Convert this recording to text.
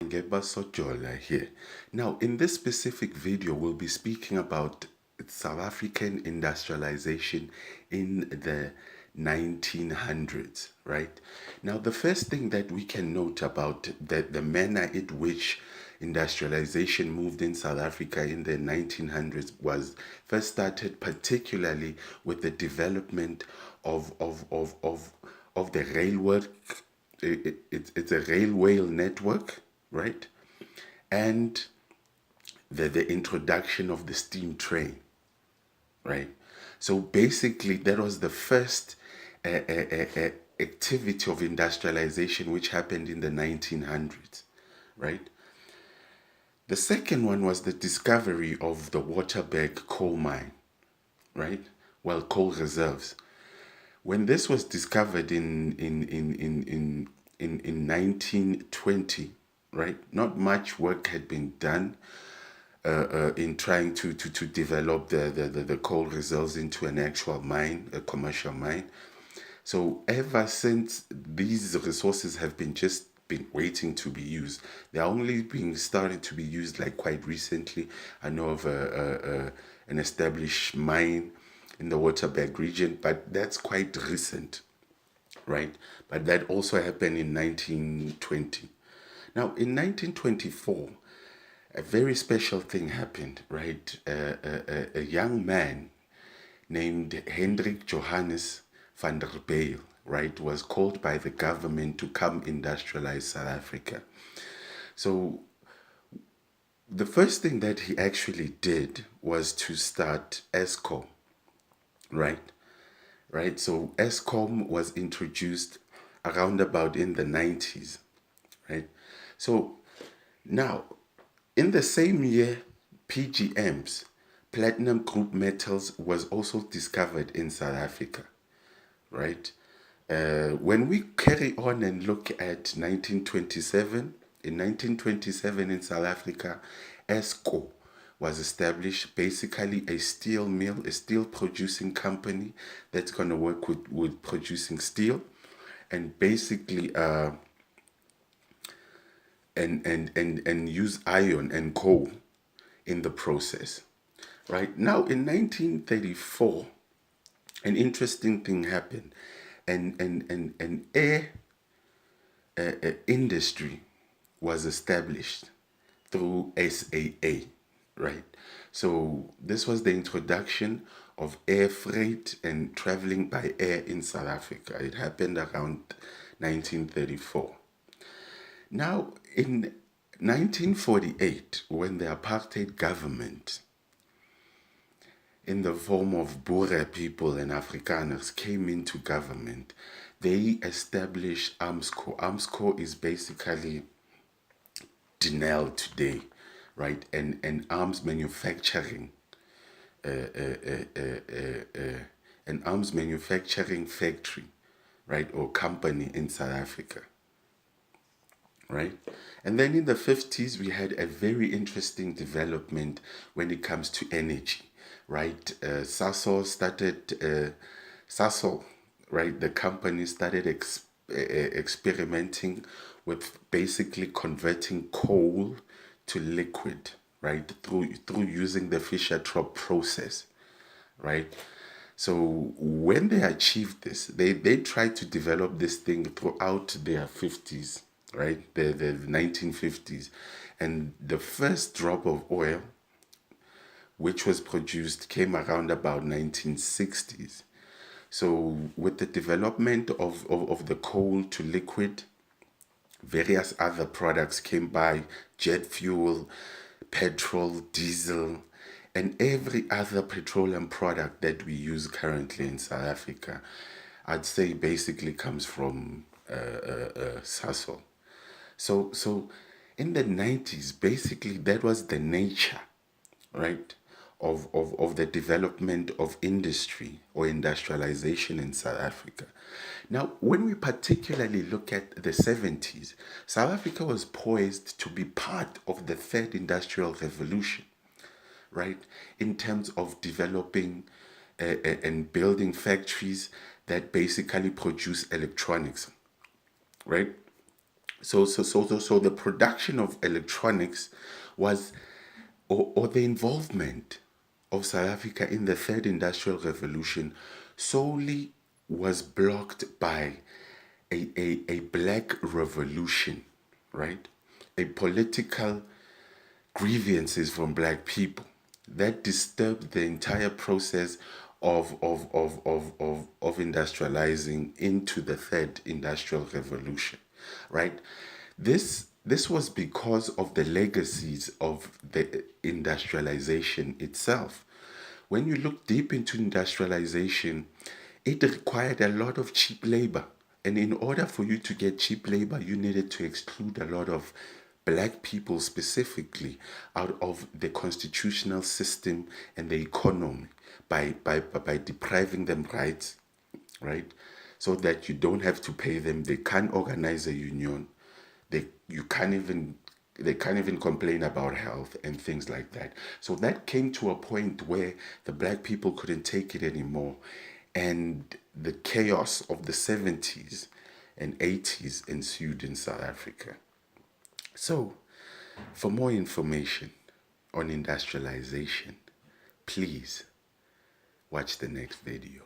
Ngeba Sojola here. Now, in this specific video, we'll be speaking about South African industrialization in the 1900s, right? Now, the first thing that we can note about the manner in which industrialization moved in South Africa in the 1900s was first started particularly with the development of the railway. It's a railway network, right? And the introduction of the steam train, right? So basically, that was the first activity of industrialization which happened in the 1900s, right? The second one was the discovery of the Waterberg coal mine, right? Well, coal reserves. When this was discovered in 1920, right? Not much work had been done in trying to develop the coal reserves into an actual mine, a commercial mine. So ever since, these resources have been waiting to be used. They're only being started to be used like quite recently. I know of an established mine in the Waterberg region, but that's quite recent, right? But that also happened in 1920. Now, in 1924, a very special thing happened, right? A young man named Hendrik Johannes van der Bijl, right, was called by the government to come industrialize South Africa. So the first thing that he actually did was to start ESCOM, right? Right. So ESCOM was introduced around about in the 90s, right? So now, in the same year, PGMs, platinum group metals, was also discovered in South Africa, right? When we carry on and look at 1927, in 1927 in South Africa, ESCO was established, basically a steel mill, a steel producing company that's going to work with producing steel and basically and use iron and coal in the process. Right now, in 1934, an interesting thing happened. An air industry was established through SAA, right? So this was the introduction of air freight and traveling by air in South Africa. It happened around 1934. Now, in 1948, when the apartheid government, in the form of Boer people and Afrikaners, came into government, they established AMSCO. AMSCO is basically Denel today, right? And arms manufacturing, an arms manufacturing factory, right, or company in South Africa, right? And then in the 50s, we had a very interesting development when it comes to energy, right? Sasol started, Sasol, right? The company started experimenting with basically converting coal to liquid, right? Through using the Fischer-Tropsch process, right? So when they achieved this, they tried to develop this thing throughout their 50s, right? The 1950s. And the first drop of oil, which was produced, came around about 1960s. So with the development of the coal to liquid, various other products came by: jet fuel, petrol, diesel, and every other petroleum product that we use currently in South Africa, I'd say basically comes from Sasol. So in the 90s, basically that was the nature, right, of the development of industry or industrialization in South Africa. Now, when we particularly look at the 70s, South Africa was poised to be part of the third industrial revolution, right, in terms of developing and building factories that basically produce electronics, right? So the production of electronics was, or the involvement of South Africa in the third industrial revolution solely was blocked by a black revolution, right? A political grievances from black people that disturbed the entire process of industrializing into the third industrial revolution, right? This was because of the legacies of the industrialization itself. When you look deep into industrialization, it required a lot of cheap labor. And in order for you to get cheap labor, you needed to exclude a lot of black people specifically out of the constitutional system and the economy by depriving them rights, right? So that you don't have to pay them. They can't organize a union. They can't even complain about health and things like that. So that came to a point where the black people couldn't take it anymore, and the chaos of the 70s and 80s ensued in South Africa. So, for more information on industrialization, please watch the next video.